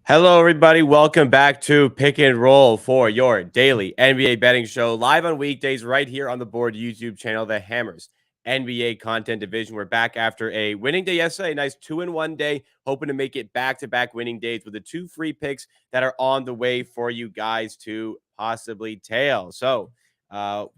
Hello, everybody. Welcome back to Pick and Roll for your daily NBA betting show, live on weekdays right here on the Board YouTube channel, The Hammers NBA Content Division. We're back after a winning day yesterday, a nice 2-1 day, hoping to make it back-to-back winning days with the two free picks that are on the way for you guys to possibly tail. So,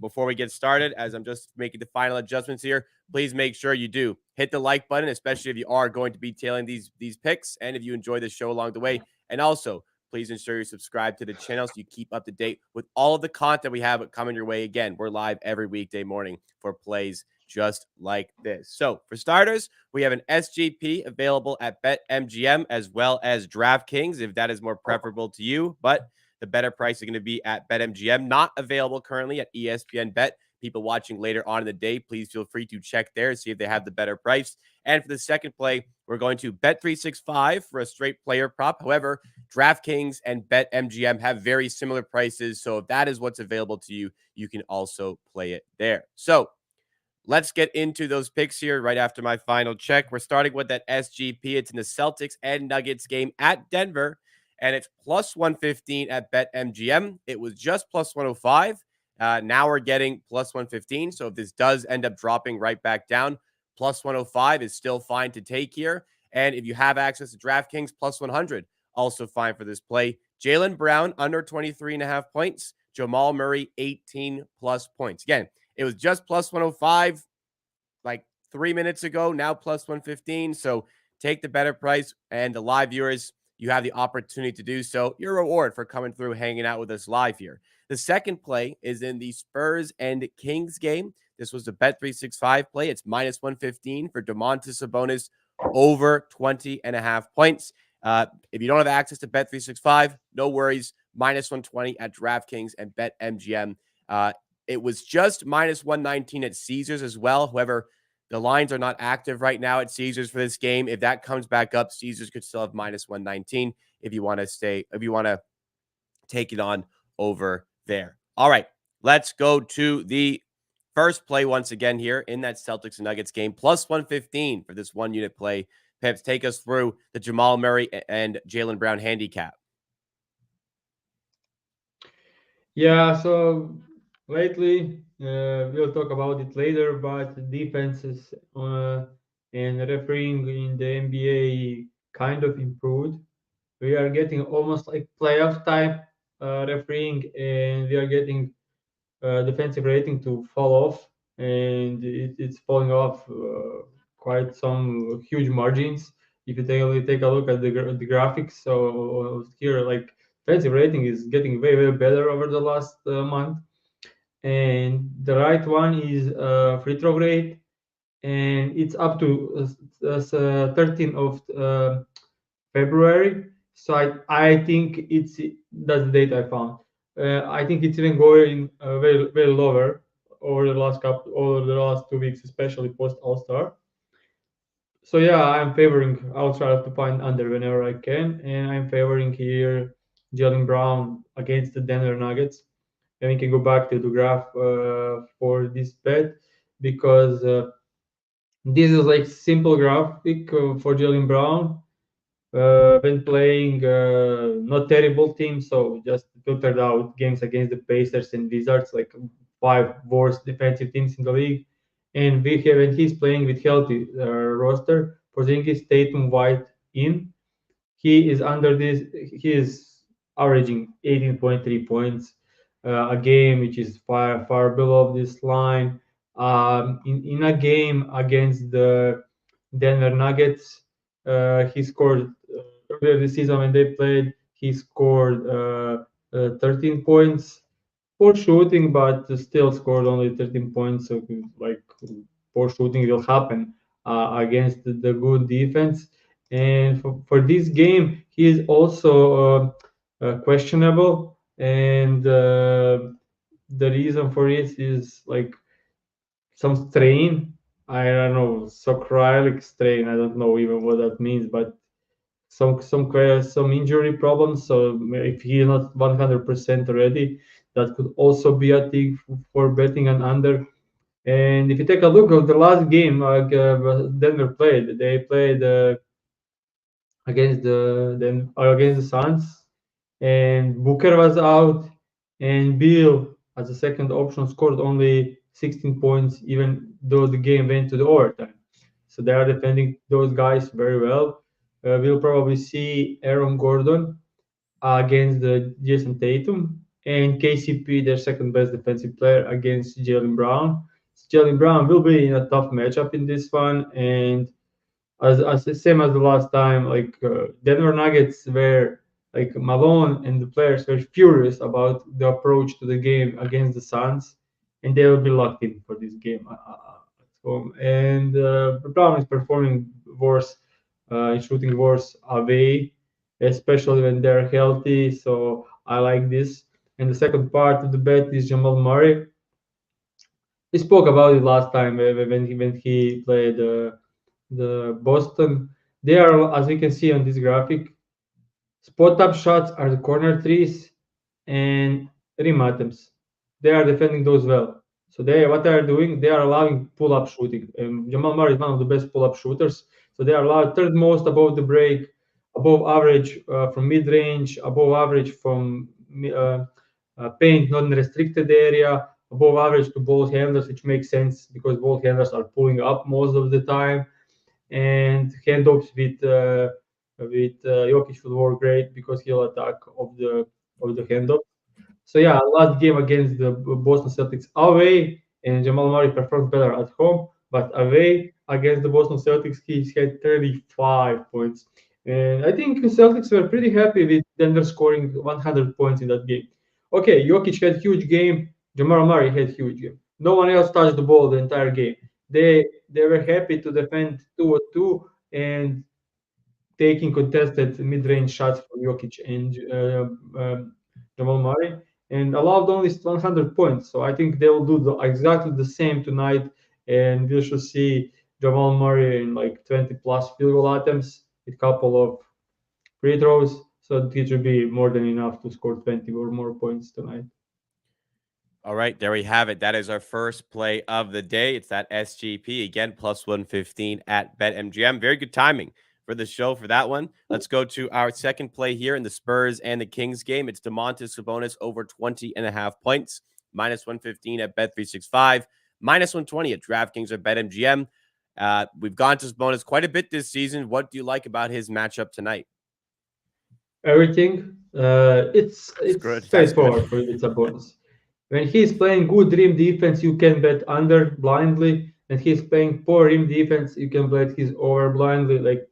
before we get started, as I'm just making the final adjustments here, please make sure you do hit the like button, especially if you are going to be tailing these picks, and if you enjoy the show along the way. And also, please ensure you subscribe to the channel so you keep up to date with all of the content we have coming your way. Again, we're live every weekday morning for plays just like this. So, for starters, we have an SGP available at BetMGM as well as DraftKings, if that is more preferable to you. But the better price is going to be at BetMGM, not available currently at ESPN Bet. People watching later on in the day, please feel free to check there and see if they have the better price. And for the second play, we're going to Bet365 for a straight player prop. However, DraftKings and BetMGM have very similar prices. So if that is what's available to you, you can also play it there. So let's get into those picks here right after my final check. We're starting with that SGP. It's in the Celtics and Nuggets game at Denver, and it's plus 115 at BetMGM. It was just plus 105. Now we're getting plus 115. So if this does end up dropping right back down, plus 105 is still fine to take here. And if you have access to DraftKings, plus 100, also fine for this play. Jaylen Brown, under 23.5 points. Jamal Murray, 18 plus points. Again, it was just plus 105 like 3 minutes ago, now plus 115. So take the better price. And the live viewers, you have the opportunity to do so. Your reward for coming through, hanging out with us live here. The second play is in the Spurs and Kings game. This was the Bet365 play. It's minus 115 for Domantas Sabonis, over 20.5 points. If you don't have access to Bet365, no worries. Minus 120 at DraftKings and BetMGM. It was just minus 119 at Caesars as well. However, the lines are not active right now at Caesars for this game. If that comes back up, Caesars could still have minus 119 if you want to take it on over there. All right, let's go to the first play once again here in that Celtics and Nuggets game. Plus 115 for this one unit play. Pips, take us through the Jamal Murray and Jaylen Brown handicap. Yeah, so lately, we'll talk about it later, but defenses and refereeing in the NBA kind of improved. We are getting almost like playoff type refereeing, and we are getting defensive rating to fall off, and it's falling off quite some huge margins. If you take a look at the graphics, so here like defensive rating is getting way better over the last month, and the right one is free throw rate, and it's up to 13th of February. So I think that's the date I found. I think it's even going very lower over the last 2 weeks, especially post All Star. So yeah, I'm favoring. I'll try to find under whenever I can, and I'm favoring here Jalen Brown against the Denver Nuggets. And we can go back to the graph for this bet because this is like simple graphic for Jalen Brown when playing not terrible teams, so just filtered out games against the Pacers and Wizards, like five worst defensive teams in the league. And when he's playing with healthy roster, Porzingis, Tatum, White in, he is under this. He is averaging 18.3 points a game, which is far below this line. In a game against the Denver Nuggets, he scored earlier this season when they played. He scored 13 points for shooting, but still scored only 13 points. So like poor shooting will happen against the good defense. And for this game, he is also questionable, and the reason for it is like some strain. I don't know, sacroiliac strain. I don't know even what that means, but some injury problems. So if he's not 100% ready, that could also be a thing for betting an under. And if you take a look at the last game Denver played, they played against against the Suns, and Booker was out, and Bill as a second option scored only 16 points, even though the game went to the overtime. So they are defending those guys very well. We'll probably see Aaron Gordon against the Jason Tatum, and KCP, their second best defensive player, against Jalen Brown. Jalen Brown will be in a tough matchup in this one, and as the same as the last time, like Denver Nuggets were like Malone and the players were furious about the approach to the game against the Suns, and they will be locked in for this game at home. And Brown is performing worse, shooting worse away, especially when they're healthy. So I like this. And the second part of the bet is Jamal Murray. We spoke about it last time when he played the Boston. They are, as we can see on this graphic, spot up shots are the corner threes and rim attempts. They are defending those well. So they what they are doing, they are allowing pull up shooting. Jamal Murray is one of the best pull up shooters. So they are allowed third most above the break, above average from mid range, above average from paint, non restricted area, above average to ball handlers, which makes sense because ball handlers are pulling up most of the time, and handoffs with Jokic will work great because he'll attack of the handoff. So yeah, last game against the Boston Celtics away, and Jamal Murray performed better at home, but away against the Boston Celtics, he had 35 points. And I think the Celtics were pretty happy with Denver scoring 100 points in that game. Okay, Jokic had huge game, Jamal Murray had huge game. No one else touched the ball the entire game. They were happy to defend 2-2 and taking contested mid-range shots from Jokic and Jamal Murray, and allowed only 100 points. So I think they will do exactly the same tonight, and we should see Jamal Murray in like 20 plus field goal attempts, with a couple of free throws. So it should be more than enough to score 20 or more points tonight. All right, there we have it. That is our first play of the day. It's that SGP again, plus 115 at BetMGM. Very good timing for the show for that one. Let's go to our second play here in the Spurs and the Kings game. It's DeMontis Sabonis over 20.5 points, minus 115 at Bet365, minus 120 at DraftKings or BetMGM. We've gone to Sabonis quite a bit this season. What do you like about his matchup tonight? Everything. That's It's good. That's good. straightforward for it's a bonus. When he's playing good rim defense, you can bet under blindly. When he's playing poor rim defense, you can bet he's over blindly. Like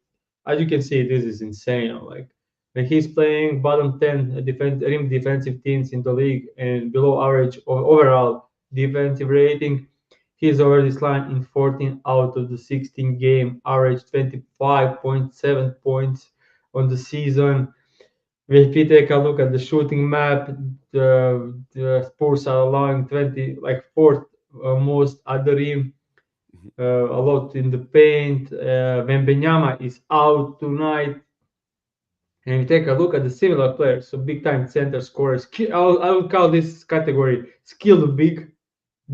as you can see, this is insane. Like when he's playing bottom 10 rim defensive teams in the league and below average overall defensive rating, he's over this line in 14 out of the 16 game, average 25.7 points on the season. If we take a look at the shooting map, the Spurs are allowing 20, like fourth most at the rim, a lot in the paint. Wembanyama is out tonight. And we take a look at the similar players, so big time center scorers. I would call this category skilled big.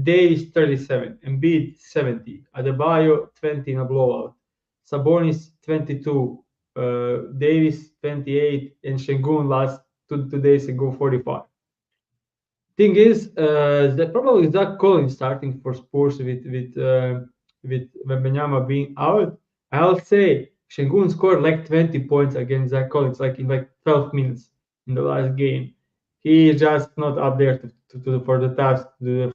Davis 37, Embiid 70, Adebayo 20 in a blowout, Sabonis 22, Davis 28, and Şengün last 2 days ago 45. Thing is, that probably Zach Collins starting for Spurs with Wembanyama being out. I'll say Şengün scored like 20 points against Zach Collins, like in like 12 minutes in the last game. He is just not up there for the task to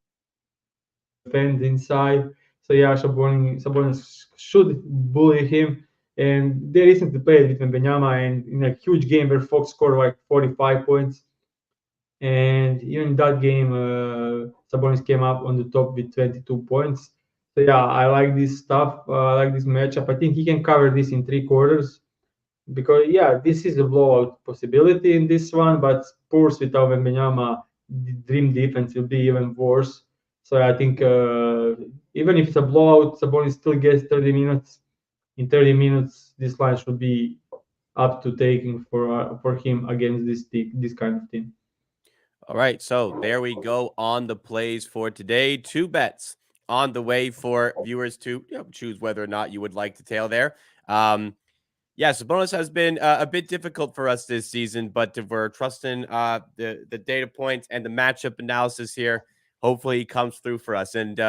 defend inside. So yeah, Sabonis should bully him. And they recently played with Wembanyama, and in a huge game where Fox scored like 45 points. And even in that game, Sabonis came up on the top with 22 points. So yeah, I like this stuff. I like this matchup. I think he can cover this in 3 quarters because yeah, this is a blowout possibility in this one. But Spurs without Wembanyama, the dream defense will be even worse. So I think even if it's a blowout, Sabonis still gets 30 minutes. In 30 minutes, this line should be up to taking for him against this kind of team. All right, so there we go on the plays for today. Two bets on the way for viewers to choose whether or not you would like to tail there. Yeah, Sabonis has been a bit difficult for us this season, but if we're trusting the data points and the matchup analysis here, hopefully he comes through for us. And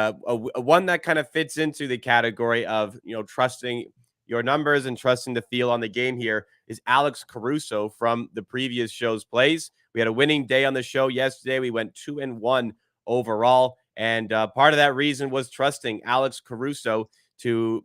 one that kind of fits into the category of trusting your numbers and trusting the feel on the game here is Alex Caruso from the previous show's plays. We had a winning day on the show yesterday. We went 2-1 overall, and part of that reason was trusting Alex Caruso to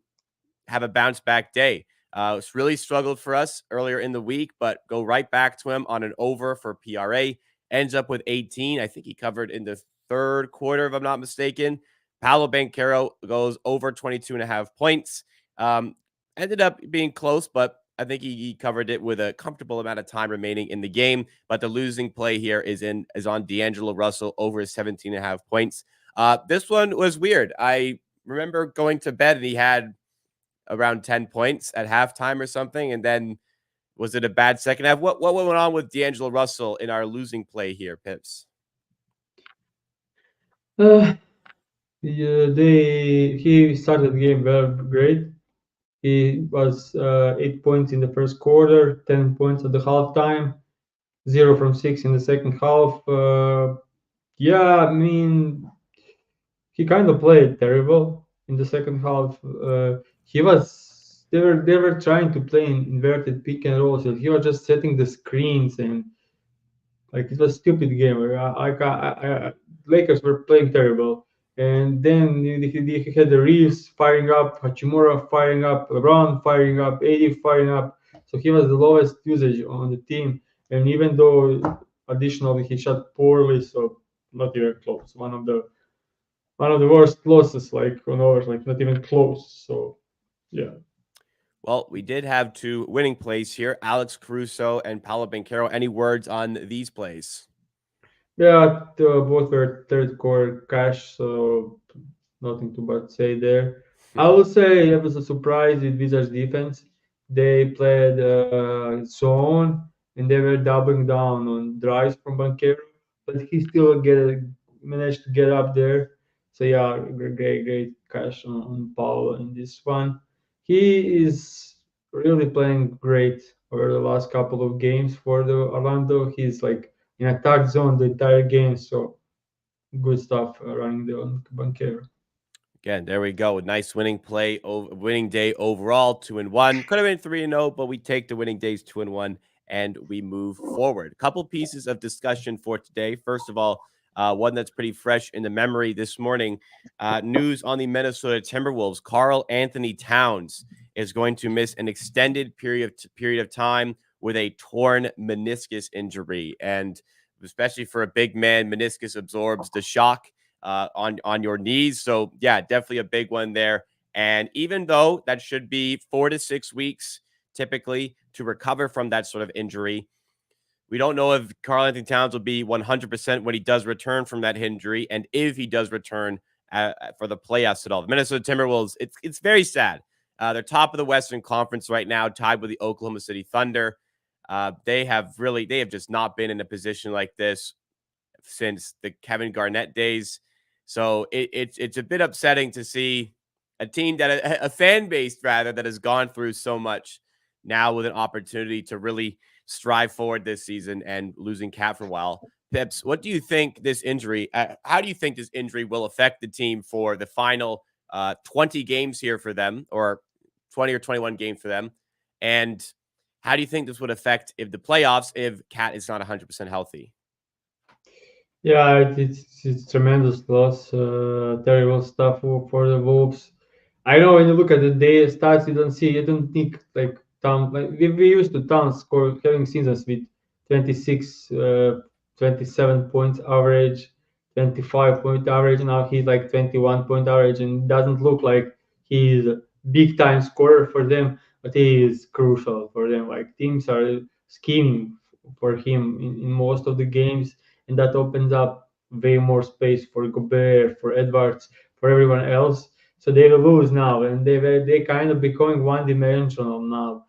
have a bounce back day. It's really struggled for us earlier in the week, but go right back to him on an over for PRA. Ends up with 18. I think he covered in the third quarter, if I'm not mistaken. Paolo Banchero goes over 22 and a half points. Ended up being close, but I think he covered it with a comfortable amount of time remaining in the game. But the losing play here is on D'Angelo Russell over 17 and a half points. This one was weird. I remember going to bed and he had around 10 points at halftime or something. And then was it a bad second half? What went on with D'Angelo Russell in our losing play here, Pips? Uh, yeah, he started the game very great. He was 8 points in the first quarter, 10 points at the halftime, 0 from 6 in the second half. Yeah, I mean, he kind of played terrible in the second half. He was they were trying to play in inverted pick and roll, so he was just setting the screens and like it was a stupid game. Lakers were playing terrible, and then he had the Reeves firing up, Hachimura firing up, LeBron firing up, AD firing up. So he was the lowest usage on the team, and even though additionally he shot poorly, so not even close. One of the worst losses, like on ours, like not even close. So yeah. Well, we did have two winning plays here, Alex Caruso and Paolo Banchero. Any words on these plays? Yeah, both were third quarter cash, so nothing to but say there. I will say it was a surprise with Wizards defense. They played zone and they were doubling down on drives from Banquero, but he still managed to get up there. So yeah, great cash on Paul in this one. He is really playing great over the last couple of games for the Orlando. He's like in attack zone the entire game, so good stuff running the on Banquero. Again, there we go. A nice winning play, winning day overall, 2-1. Could have been 3-0, but we take the winning days 2-1 and we move forward. A couple pieces of discussion for today. First of all, one that's pretty fresh in the memory this morning. News on the Minnesota Timberwolves. Karl Anthony Towns is going to miss an extended period of time with a torn meniscus injury, and especially for a big man, meniscus absorbs the shock on your knees. So yeah, definitely a big one there. And even though that should be 4 to 6 weeks typically to recover from that sort of injury, we don't know if Karl Anthony Towns will be 100% when he does return from that injury, and if he does return for the playoffs at all. The Minnesota Timberwolves, it's very sad. They're top of the Western Conference right now, tied with the Oklahoma City Thunder. They have just not been in a position like this since the Kevin Garnett days. So it's a bit upsetting to see a team that a fan base rather that has gone through so much now with an opportunity to really strive forward this season and losing Cat for a while. Pips, what do you think this injury? How do you think this injury will affect the team for the final 20 games here for them, or 20 or 21 games for them? And how do you think this would affect if the playoffs if Cat is not 100% healthy? Yeah, it's tremendous loss. Terrible stuff for the Wolves. I know when you look at the data stats, you don't think like Town like we used to Town score having seasons with 26, 27 points average, 25-point average. Now he's like 21-point average, and doesn't look like he's a big time scorer for them, but he is crucial for them. Like teams are scheming for him in most of the games, and that opens up way more space for Gobert, for Edwards, for everyone else. So they will lose now, and they kind of becoming one dimensional now.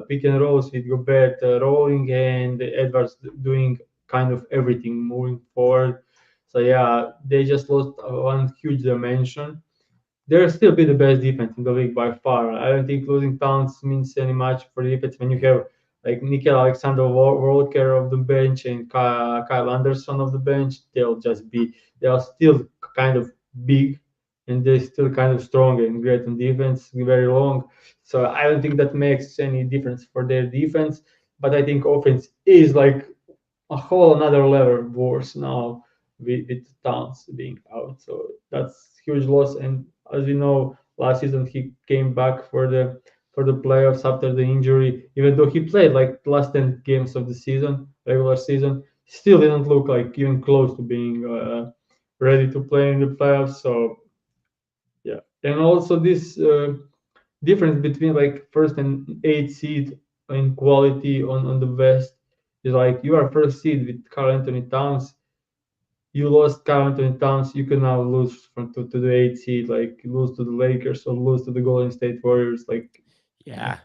Pick and rolls with Gobert rolling and Edwards doing kind of everything moving forward. So yeah, they just lost one huge dimension. they'll still be the best defense in the league by far. I don't think losing Towns means any much for the defense when you have like Nickel Alexander Walker of the bench and Kyle Anderson of the bench. They'll still kind of big and they're still kind of strong and great on defense, very long. So I don't think that makes any difference for their defense. But I think offense is like a whole another level worse now with Towns being out. So that's huge loss. And as we know, last season he came back for the playoffs after the injury. Even though he played like the last 10 games of the season, regular season, still didn't look like even close to being ready to play in the playoffs. So yeah, and also this difference between like first and eighth seed in quality on the West is like you are first seed with Carl Anthony Towns. You lost Carl Anthony Towns. You can now lose to the eighth seed, like lose to the Lakers or lose to the Golden State Warriors. Like Yeah.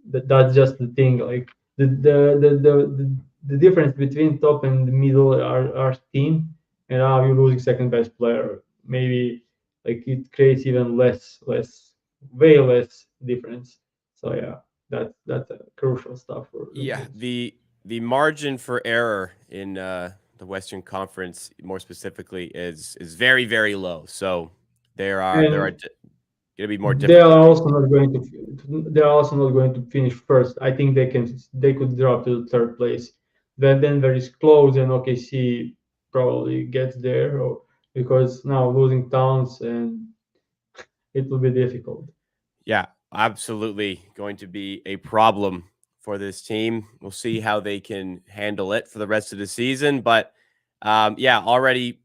that's just the thing. Like the difference between top and the middle are team, and now you're losing second best player. Maybe like it creates even way less difference. So yeah, that's crucial stuff for the Yeah, Bulls. the margin for error in the Western Conference, more specifically, is very very low. So there are And going to be more they are difficulties. also not going to they are also not going to finish first. I think they could drop to the third place. Then Denver is close and OKC probably gets there because now losing Towns and it will be difficult. Yeah, absolutely going to be a problem for this team. We'll see how they can handle it for the rest of the season, but yeah, already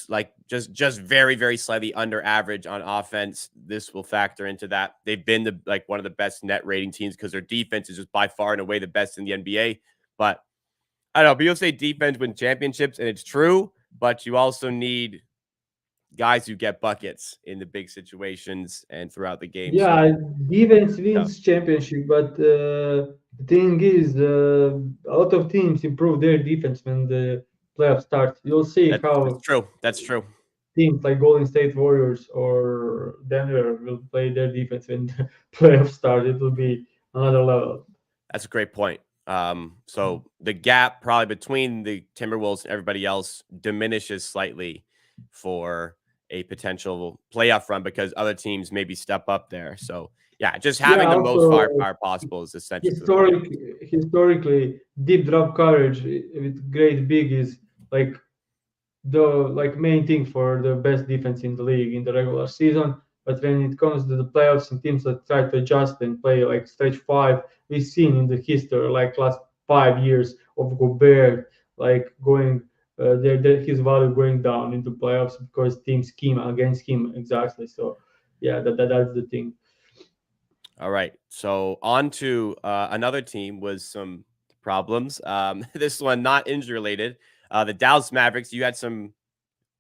like just very very slightly under average on offense. This will factor into that. They've been the like one of the best net rating teams because their defense is just by far and away the best in the NBA. But I don't know, people say defense wins championships, and it's true, but you also need guys who get buckets in the big situations and throughout the game. So Yeah, defense tough. wins championship, but the thing is, a lot of teams improve their defense when the playoffs start. You'll see That's how true. That's true. teams like Golden State Warriors or Denver will play their defense when the playoffs start. It will be another level. That's a great point. So the gap probably between the Timberwolves and everybody else diminishes slightly for a potential playoff run because other teams maybe step up there. So yeah, just Yeah, having the most also firepower possible is essential for the playoffs. historically, deep drop coverage with great big is like the like main thing for the best defense in the league in the regular season. But when it comes to the playoffs and teams that try to adjust and play like stretch five, we've seen in the history like last 5 years of Gobert like going his value going down into playoffs because teams scheme against him exactly. So yeah, that's the thing. All right. So on to another team with some problems. This one not injury related. The Dallas Mavericks. You had some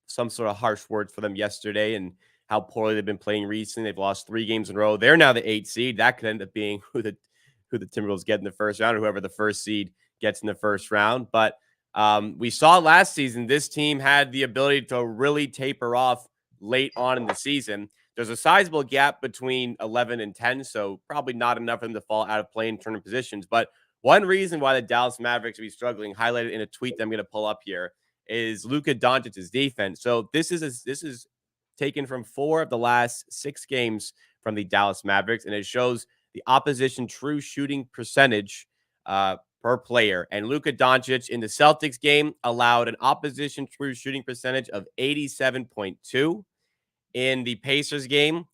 sort of harsh words for them yesterday and how poorly they've been playing recently. They've lost 3 games in a row. They're now the 8th seed. That could end up being who the Timberwolves get in the first round, or whoever the first seed gets in the first round. But we saw last season this team had the ability to really taper off late on in the season. There's a sizable gap between 11 and 10, so probably not enough for them to fall out of playing tournament positions. But one reason why the Dallas Mavericks will be struggling, highlighted in a tweet that I'm going to pull up here, is Luka Doncic's defense. So this is taken from 4 of the last 6 games from the Dallas Mavericks, and it shows the opposition true shooting percentage per player. And Luka Doncic in the Celtics game allowed an opposition true shooting percentage of 87.2. In the Pacers game,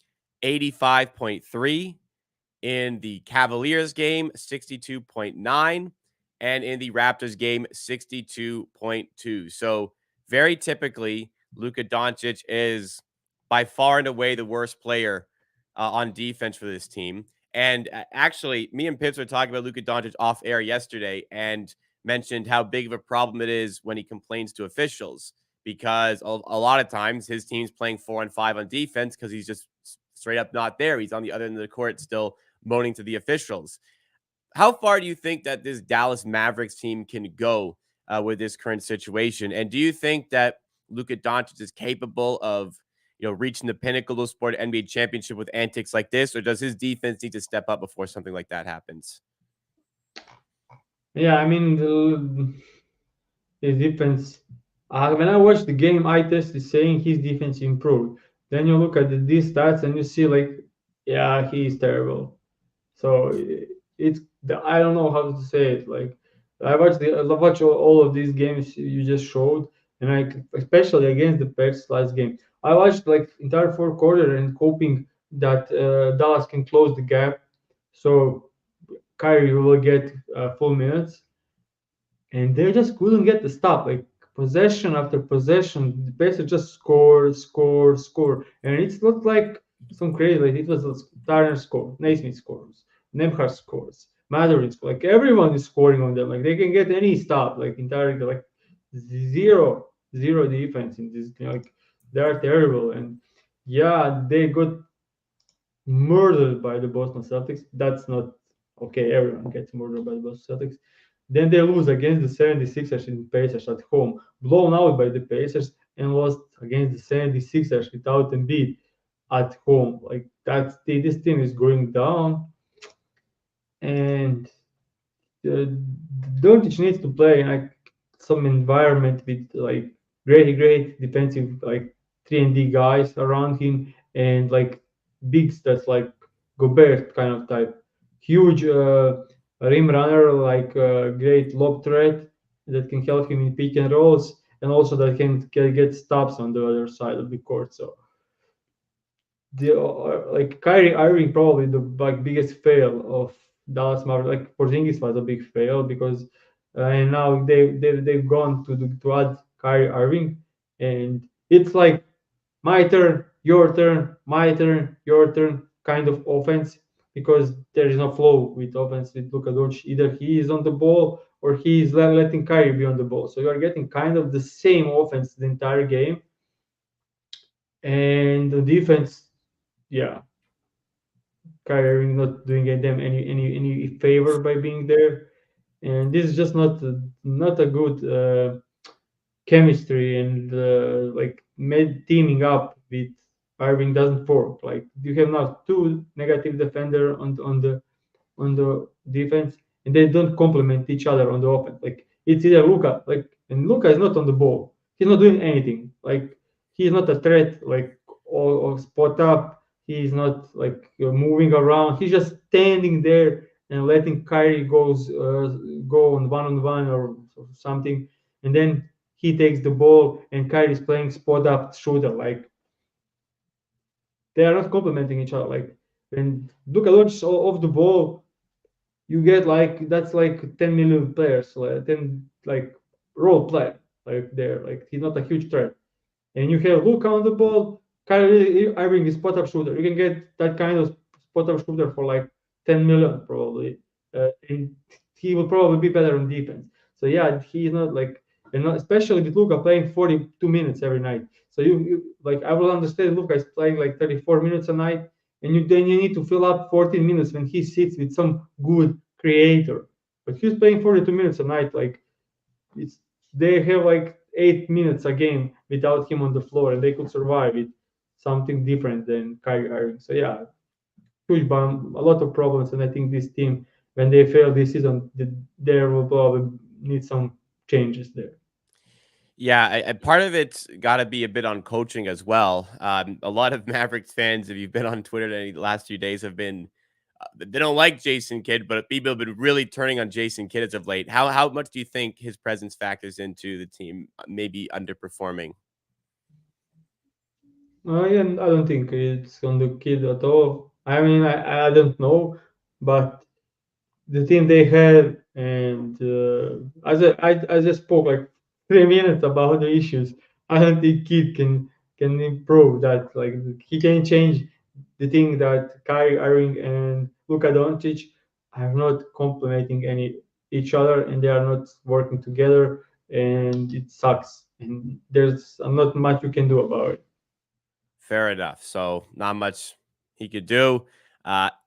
85.3. In the Cavaliers game, 62.9, and in the Raptors game, 62.2. So very typically, Luka Doncic is by far and away the worst player on defense for this team. And actually, me and Pips were talking about Luka Doncic off air yesterday and mentioned how big of a problem it is when he complains to officials because a lot of times his team's playing 4-on-5 on defense because he's just straight up not there. He's on the other end of the court still moaning to the officials. How far do you think that this Dallas Mavericks team can go with this current situation? And do you think that Luka Doncic is capable of reaching the pinnacle of sport NBA championship with antics like this, or does his defense need to step up before something like that happens? Yeah, I mean, his defense. When I watched the game, I tested saying his defense improved. Then you look at these stats and you see like, yeah, he's terrible. So it's I don't know how to say it. Like I watch all of these games you just showed, and especially against the Pacers last game. I watched like entire fourth quarter and hoping that Dallas can close the gap, so Kyrie will get full minutes, and they just couldn't get the stop. Like possession after possession, the Pacers just score, score, score, and it's not like some crazy. Like it was Turner score, Naismith scores, Nemhard scores, Matherin scores. Like everyone is scoring on them. Like they can get any stop. Like entirely like zero, zero defense in this. Like they are terrible, and yeah, they got murdered by the Boston Celtics. That's not okay. Everyone gets murdered by the Boston Celtics. Then they lose against the 76ers in Pacers at home, blown out by the Pacers, and lost against the 76ers without Embiid at home. Like this team is going down, and uh, Doncic needs to play in like some environment with like great defensive like 3 and D guys around him and like bigs that's like Gobert kind of type, huge rim runner like great lob threat that can help him in pick and rolls and also that can get stops on the other side of the court. So the like Kyrie Irving probably the like biggest fail of Dallas Mavericks. Like Porzingis was a big fail because and now they've gone to add Kyrie Irving and it's like my turn, your turn, my turn, your turn kind of offense because there is no flow with offense with Luka Doncic. Either he is on the ball or he is letting Kyrie be on the ball. So you are getting kind of the same offense the entire game. And the defense, yeah, Kyrie Irving not doing them any favor by being there, and this is just not a good chemistry and like teaming up with Irving doesn't work. Like you have now two negative defender on the defense, and they don't complement each other on the offense. Like it's either Luca, like and Luca is not on the ball. He's not doing anything. Like he's not a threat, like or spot up. He's not like moving around. He's just standing there and letting Kyrie go on one or something, and then he takes the ball and Kyrie is playing spot up shooter. Like they are not complementing each other. Like when Luka Doncic off the ball, you get like that's like 10 million players, like 10 like role player, like there, like he's not a huge threat. And you have Luka on the ball, Kyrie Irving is spot up shooter. You can get that kind of spot up shooter for like 10 million probably, and he will probably be better on defense. So yeah, he's not like, and especially with Luka playing 42 minutes every night. So you like I will understand Luka is playing like 34 minutes a night, and you need to fill up 14 minutes when he sits with some good creator. But he's playing 42 minutes a night, like it's they have like 8 minutes a game without him on the floor, and they could survive it something different than Kyrie Irving. So yeah, huge bomb, a lot of problems, and I think this team, when they fail this season, there will probably need some changes there. Yeah, part of it's got to be a bit on coaching as well. A lot of Mavericks fans, if you've been on Twitter the last few days, have been they don't like Jason Kidd, but people have been really turning on Jason Kidd as of late. How much do you think his presence factors into the team maybe underperforming? Yeah, I don't think it's on the kid at all. I mean, I don't know, but the team they had, and as I spoke like 3 minutes about the issues, I don't think Kid can improve that. Like he can change the thing that Kyrie Irving and Luka Doncic are not complementing any each other, and they are not working together, and it sucks. And there's not much you can do about it. Fair enough. So not much he could do.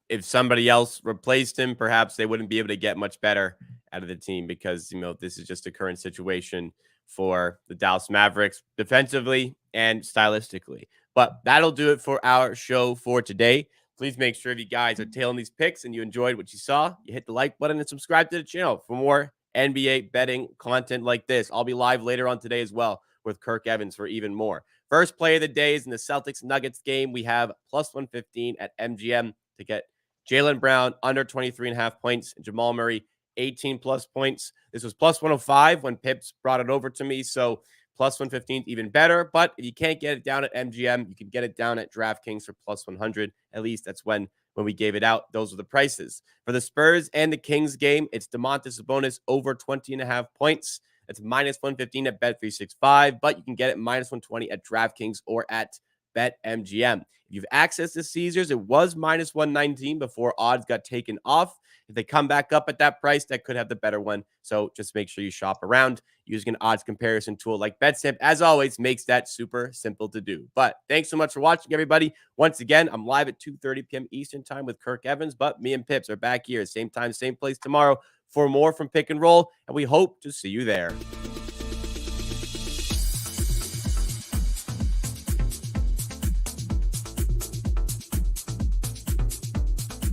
If somebody else replaced him, perhaps they wouldn't be able to get much better out of the team because this is just a current situation for the Dallas Mavericks defensively and stylistically. But that'll do it for our show for today. Please make sure if you guys are tailing these picks and you enjoyed what you saw, you hit the like button and subscribe to the channel for more NBA betting content like this. I'll be live later on today as well with Kirk Evans for even more. First play of the day is in the Celtics Nuggets game. We have plus 115 at MGM to get Jaylen Brown under 23.5 points, and Jamal Murray 18 plus points. This was plus 105 when Pips brought it over to me. So plus 115 even better. But if you can't get it down at MGM, you can get it down at DraftKings for plus 100. At least that's when we gave it out. Those are the prices. For the Spurs and the Kings game, it's DeMontis Sabonis over 20.5 points. It's minus 115 at Bet365, but you can get it minus 120 at DraftKings or at BetMGM. If you've access to Caesars, it was minus 119 before odds got taken off. If they come back up at that price, that could have the better one. So just make sure you shop around using an odds comparison tool like BetSimp. As always, makes that super simple to do. But thanks so much for watching, everybody. Once again, I'm live at 2:30 p.m. Eastern time with Kirk Evans, but me and Pips are back here, same time, same place tomorrow for more from Pick and Roll, and we hope to see you there.